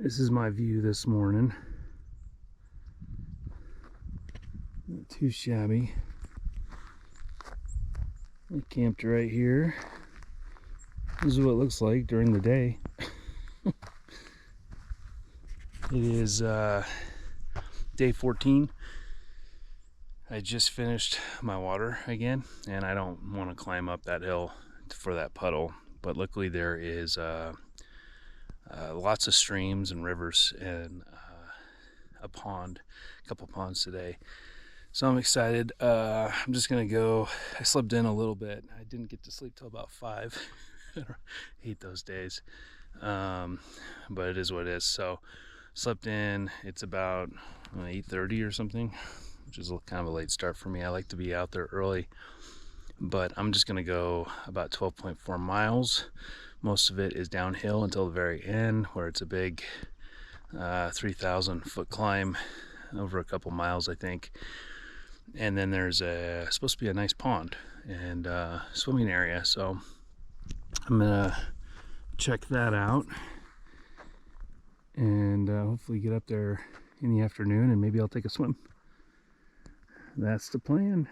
This is my view this morning. Not too shabby. I camped right here. This is what it looks like during the day. It is day 14. I just finished my water again, and I don't want to climb up that hill for that puddle, but luckily there is lots of streams and rivers and a couple ponds today. So I'm excited. I'm just gonna go. I slept in a little bit. I didn't get to sleep till about 5. I hate those days, but it is what it is. So slept in. It's about 8:30 or something, which is kind of a late start for me. I like to be out there early, but I'm just gonna go about 12.4 miles. Most of it is downhill until the very end, where it's a big 3,000 foot climb over a couple miles, I think. And then there's supposed to be a nice pond and swimming area, so I'm gonna check that out and hopefully get up there in the afternoon, and maybe I'll take a swim. That's the plan.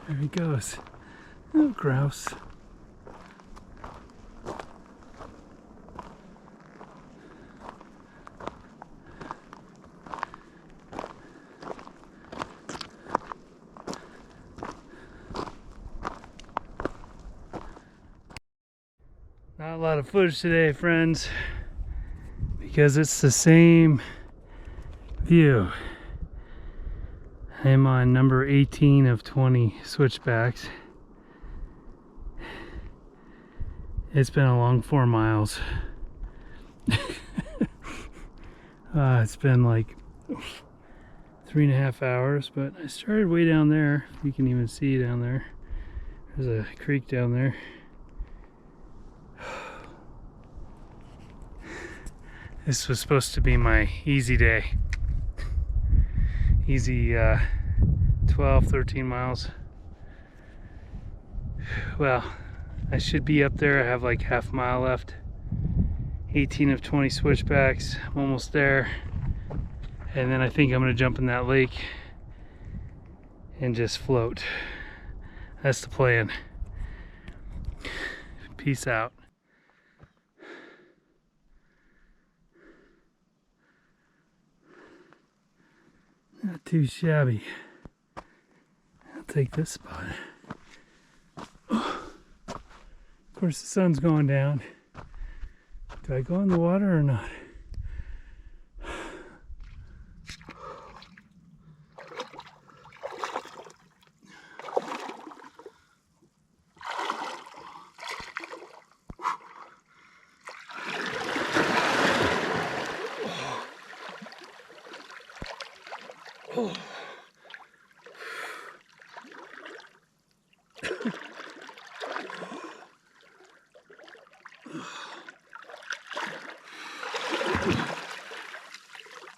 There he goes. Oh, grouse. Not a lot of footage today, friends, because it's the same view. I'm on number 18 of 20 switchbacks. It's been a long 4 miles. It's been like 3.5 hours, but I started way down there. You can even see down there. There's a creek down there. This was supposed to be my easy day. Easy 12, 13 miles. Well, I should be up there. I have like half a mile left. 18 of 20 switchbacks. I'm almost there. And then I think I'm gonna jump in that lake and just float. That's the plan. Peace out. Not too shabby. I'll take this spot. Of course, the sun's going down. Do I go in the water or not? Oh.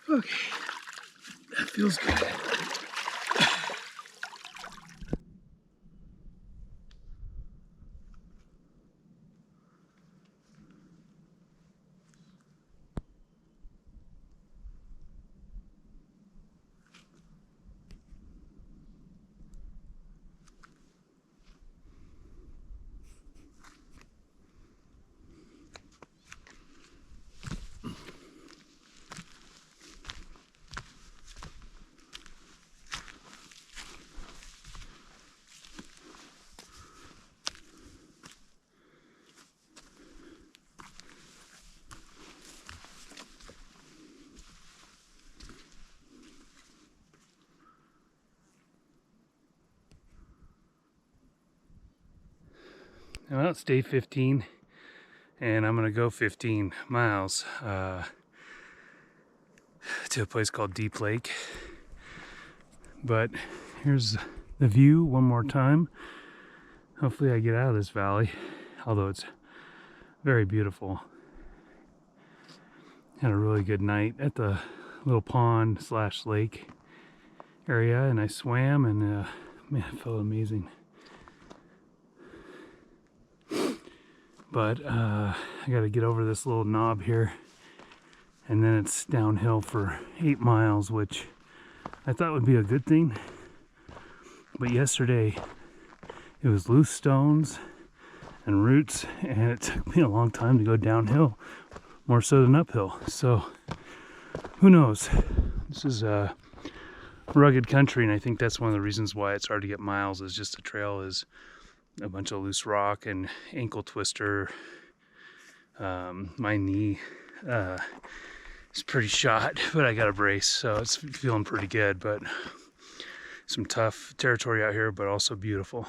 Okay, that feels good. Well, it's day 15, and I'm gonna go 15 miles to a place called Deep Lake. But here's the view one more time. Hopefully I get out of this valley, although it's very beautiful. Had a really good night at the little pond / lake area, and I swam, and man, it felt amazing. But I gotta get over this little knob here, and then it's downhill for 8 miles, which I thought would be a good thing. But yesterday it was loose stones and roots, and it took me a long time to go downhill, more so than uphill. So who knows? This is a rugged country, and I think that's one of the reasons why it's hard to get miles, is just the trail is a bunch of loose rock and ankle twister. My knee is pretty shot, but I got a brace, so it's feeling pretty good. But some tough territory out here, but also beautiful.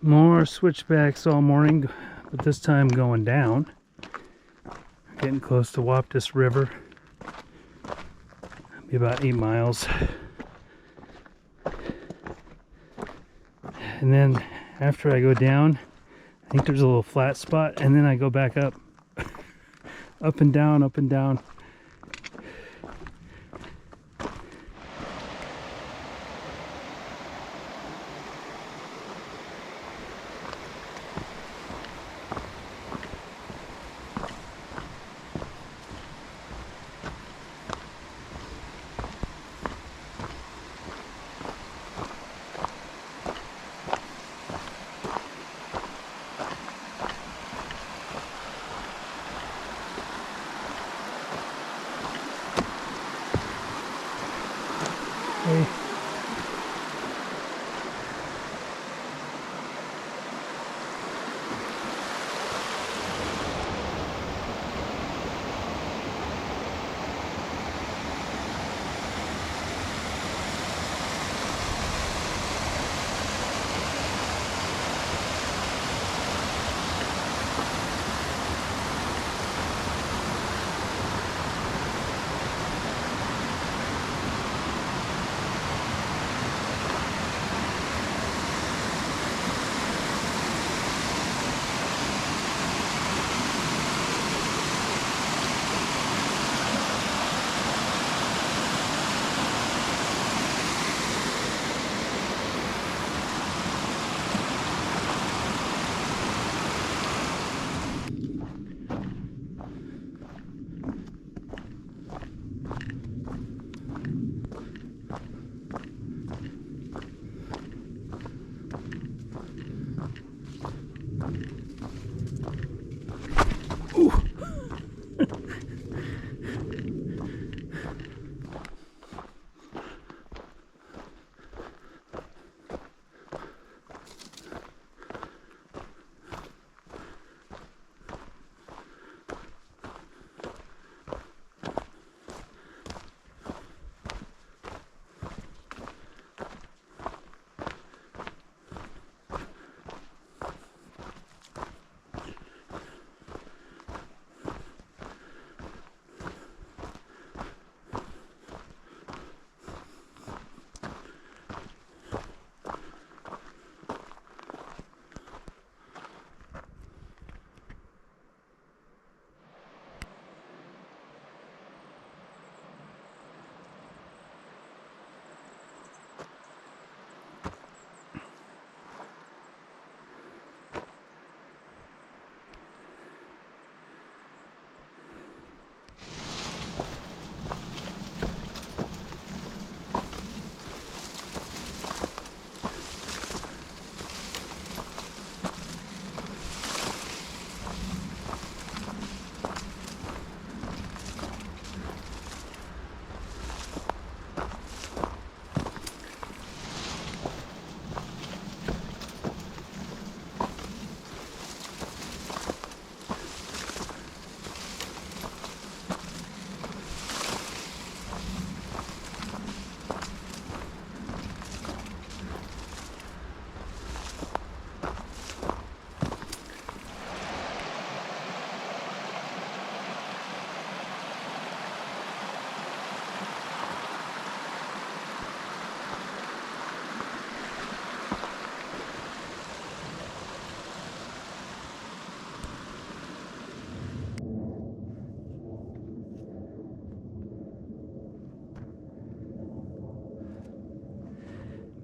More switchbacks all morning, but this time going down. Getting close to Waptis River. Be about 8 miles. And then after I go down, I think there's a little flat spot, and then I go back up. Up and down, up and down. Hey.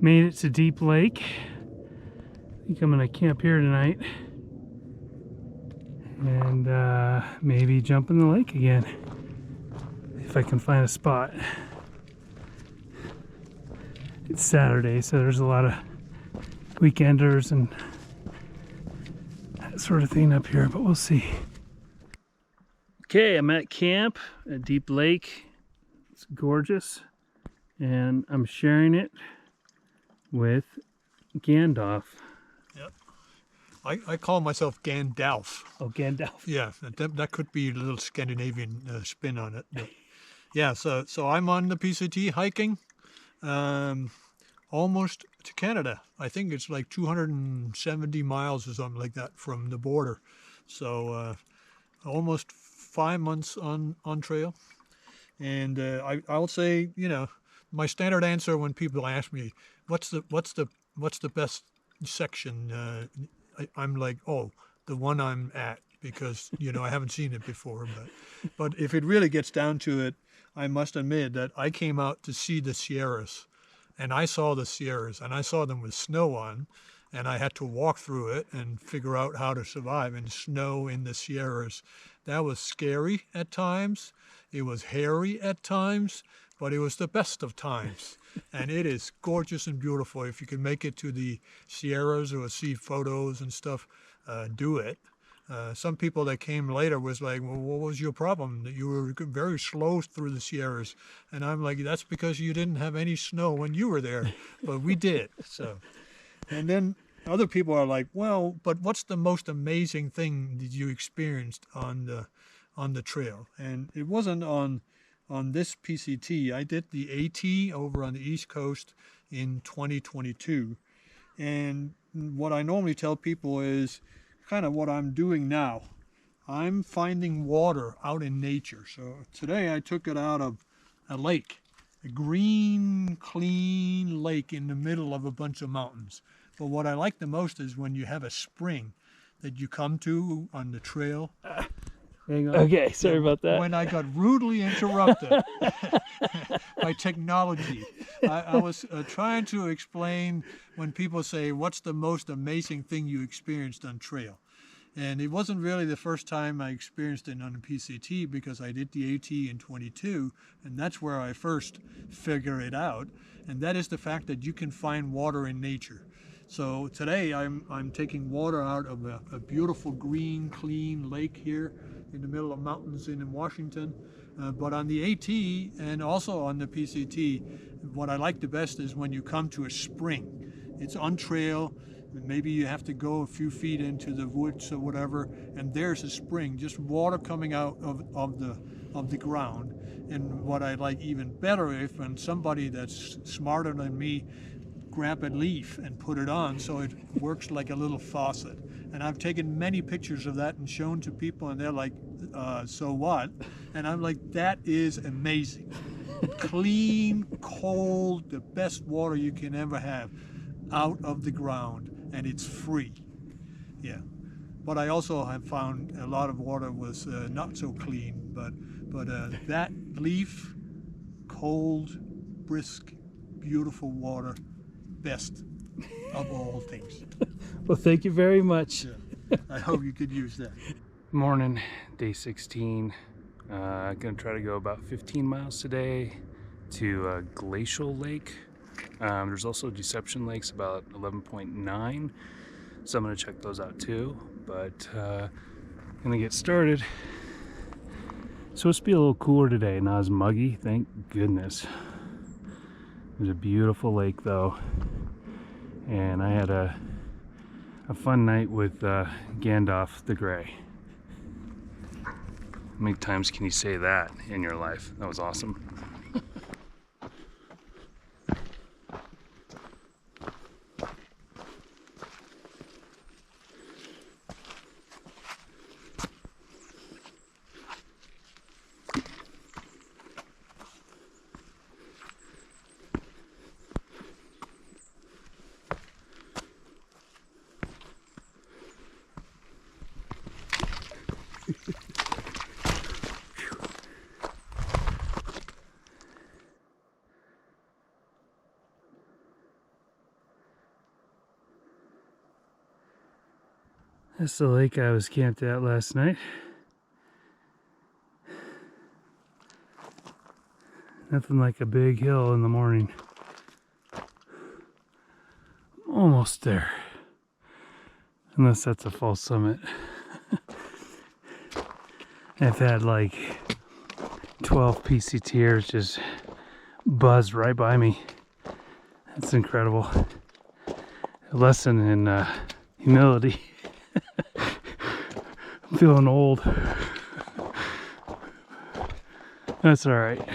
Made it to Deep Lake. I think I'm gonna camp here tonight and maybe jump in the lake again if I can find a spot. It's Saturday, so there's a lot of weekenders and that sort of thing up here, but we'll see. Okay, I'm at camp at Deep Lake. It's gorgeous, and I'm sharing it with Gandalf. Yep. I call myself Gandalf. Oh, Gandalf. Yeah, that could be a little Scandinavian spin on it. But yeah, so I'm on the PCT hiking, almost to Canada. I think it's like 270 miles or something like that from the border. So almost 5 months on trail. And I'll say, my standard answer when people ask me, what's the best section, I'm like, oh, the one I'm at, because I haven't seen it before. But if it really gets down to it, I must admit that I came out to see the Sierras, and I saw the Sierras, and I saw them with snow on, and I had to walk through it and figure out how to survive in snow in the Sierras. That was scary at times. It was hairy at times, but it was the best of times. And it is gorgeous and beautiful. If you can make it to the Sierras or see photos and stuff, do it. Some people that came later was like, well, what was your problem? That you were very slow through the Sierras. And I'm like, that's because you didn't have any snow when you were there, but we did. So, and then other people are like, well, but what's the most amazing thing that you experienced on the trail? And it wasn't on this PCT. I did the AT over on the East Coast in 2022. And what I normally tell people is kind of what I'm doing now. I'm finding water out in nature. So today I took it out of a lake, a green, clean lake in the middle of a bunch of mountains. But what I like the most is when you have a spring that you come to on the trail. Hang on. Okay, sorry about that. When I got rudely interrupted by technology, I was trying to explain when people say, what's the most amazing thing you experienced on trail? And it wasn't really the first time I experienced it on a PCT, because I did the AT in 22, and that's where I first figured it out. And that is the fact that you can find water in nature. So today I'm taking water out of a beautiful green, clean lake here in the middle of mountains in Washington. But on the AT and also on the PCT, what I like the best is when you come to a spring. It's on trail. Maybe you have to go a few feet into the woods or whatever, and there's a spring, just water coming out of the ground. And what I like even better is when somebody that's smarter than me grab a leaf and put it on so it works like a little faucet. And I've taken many pictures of that and shown to people, and they're like, so what? And I'm like, that is amazing. Clean, cold, the best water you can ever have out of the ground, and it's free. Yeah. But I also have found a lot of water was not so clean, but that leaf, cold, brisk, beautiful water, best of all things. Well, thank you very much. Yeah. I hope you could use that. Morning, day 16. Gonna try to go about 15 miles today to Glacial Lake. There's also Deception Lakes about 11.9, so I'm gonna check those out too. But gonna get started. It's supposed to be a little cooler today, not as muggy, thank goodness. There's a beautiful lake though, and I had a fun night with Gandalf the Grey. How many times can you say that in your life? That was awesome. That's the lake I was camped at last night. Nothing like a big hill in the morning. Almost there. Unless that's a false summit. I've had like 12 PCTers just buzz right by me. That's incredible. A lesson in humility. I'm feeling old. That's all right.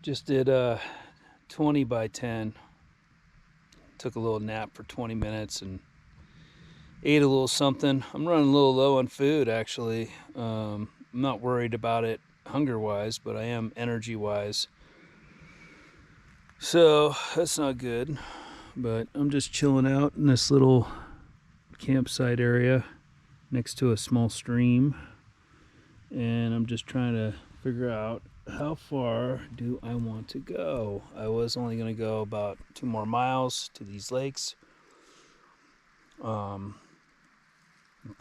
Just did 20 by 10. Took a little nap for 20 minutes and ate a little something. I'm running a little low on food, actually. I'm not worried about it hunger-wise, but I am energy-wise. So that's not good. But I'm just chilling out in this little campsite area next to a small stream. And I'm just trying to figure out how far do I want to go. I was only going to go about 2 more miles to these lakes. But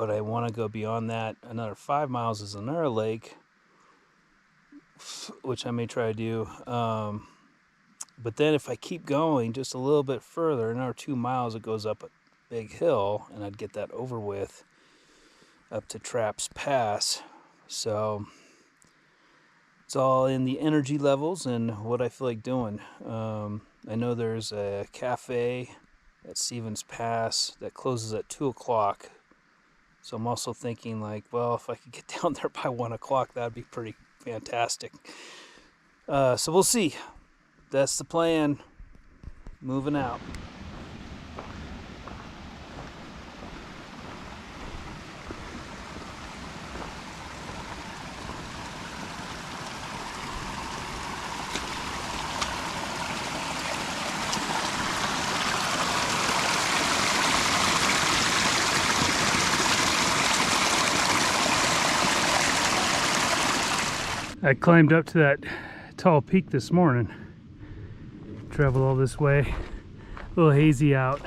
I want to go beyond that. Another 5 miles is another lake, which I may try to do. But then if I keep going just a little bit further, another 2 miles, it goes up a big hill, and I'd get that over with up to Traps Pass. So it's all in the energy levels and what I feel like doing. I know there's a cafe at Stevens Pass that closes at 2 o'clock. So I'm also thinking, like, well, if I could get down there by 1 o'clock, that'd be pretty fantastic. So we'll see. That's the plan. Moving out. I climbed up to that tall peak this morning. Traveled all this way. A little hazy out.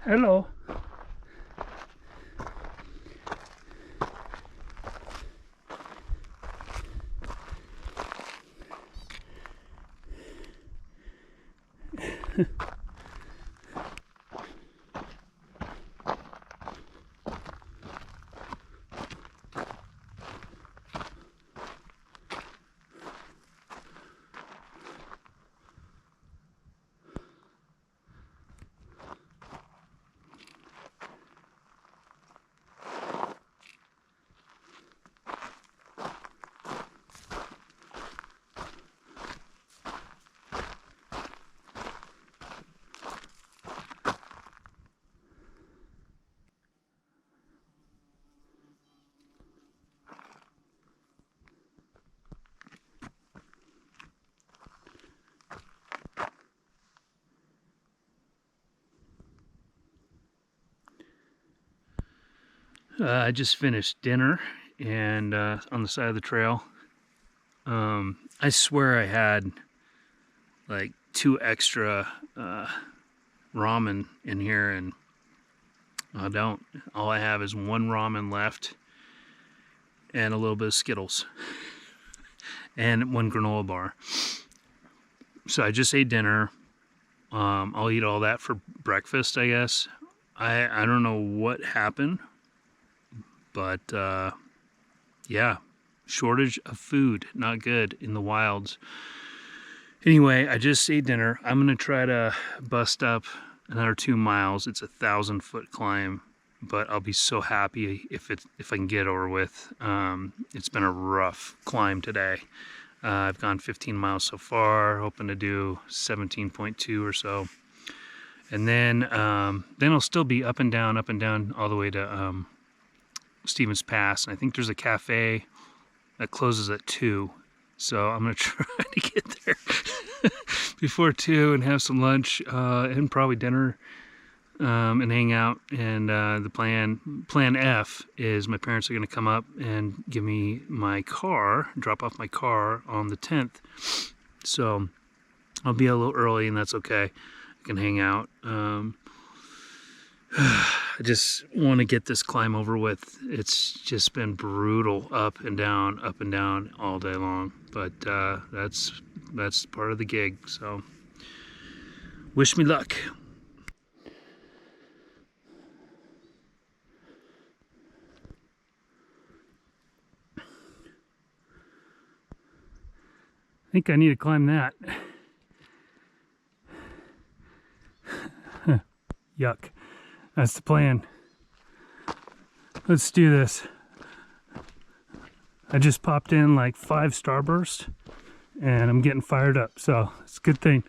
Hello. I just finished dinner and on the side of the trail. I swear I had like 2 extra ramen in here, and I don't. All I have is 1 ramen left and a little bit of Skittles and 1 granola bar. So I just ate dinner. I'll eat all that for breakfast, I guess. I don't know what happened, but yeah, shortage of food, not good in the wilds. Anyway, I just ate dinner. I'm gonna try to bust up another 2 miles. It's a 1,000-foot climb, but I'll be so happy if I can get over with. It's been a rough climb today. I've gone 15 miles so far, hoping to do 17.2 or so. And then I'll still be up and down all the way to Stevens Pass. And I think there's a cafe that closes at 2. So I'm gonna try to get there before 2 and have some lunch and probably dinner and hang out. And the plan F is my parents are gonna come up and give me my car, drop off my car on the 10th. So I'll be a little early, and that's okay. I can hang out. I just want to get this climb over with. It's just been brutal, up and down all day long. But that's part of the gig. So wish me luck. I think I need to climb that. Yuck. That's the plan. Let's do this. I just popped in like 5 Starburst and I'm getting fired up, so it's a good thing.